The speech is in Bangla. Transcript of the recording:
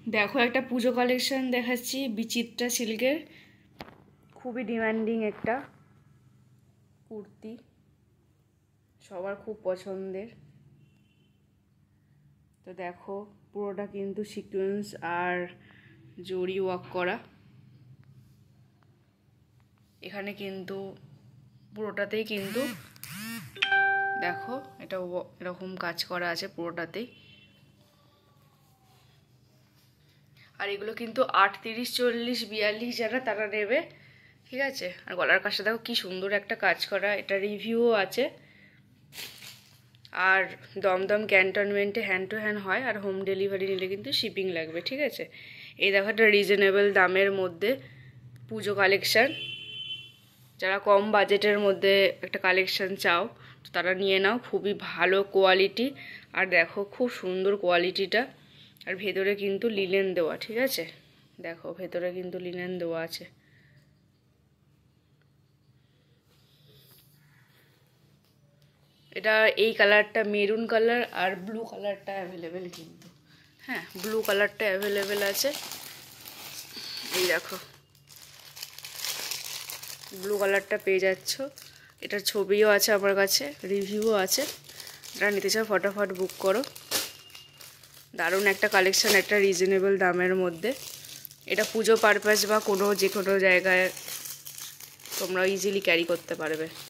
দেখো একটা পুজো কালেকশন দেখাচ্ছি বিচিত্রা সিল্কের, খুবই ডিমান্ডিং একটা কুর্তি, সবার খুব পছন্দের। তো দেখো পুরোটা কিন্তু সিকোয়েন্স আর জরি ওয়ার্ক করা। এখানে কিন্তু পুরোটাতেই কিন্তু দেখো এটা এরকম কাজ করা আছে পুরোটাতেই। আর এগুলো কিন্তু 38, 40, 42 যারা তারা নেবে, ঠিক আছে। আর গলার কাছে দেখো কি সুন্দর একটা কাজ করা, এটা রিভিউও আছে। আর দমদম ক্যান্টনমেন্টে হ্যান্ড টু হ্যান্ড হয়, আর হোম ডেলিভারি নিলে কিন্তু শিপিং লাগবে, ঠিক আছে। এই দেখো একটা রিজনেবল দামের মধ্যে পুজো কালেকশান। যারা কম বাজেটের মধ্যে একটা কালেকশান চাও তারা নিয়ে নাও, খুবই ভালো কোয়ালিটি। আর দেখো খুব সুন্দর কোয়ালিটিটা। আর ভেতরে কিন্তু লিনেন দেওয়া, ঠিক আছে। দেখো ভেতরে কিন্তু লিনেন দেওয়া আছে। এটা এই কালারটা মেরুন কালার আর ব্লু কালারটা অ্যাভেলেবেল কিন্তু, হ্যাঁ ব্লু কালারটা অ্যাভেলেবেল আছে। এই দেখো ব্লু কালারটা পেয়ে যাচ্ছ। এটার ছবিও আছে আমার কাছে, রিভিউও আছে। যারা নিতে চাও ফটাফট বুক করো। দারুণ একটা কালেকশান, একটা রিজনেবল দামের মধ্যে। এটা পুজো পারপাস বা যে কোনো জায়গায় তোমরা ইজিলি ক্যারি করতে পারবে।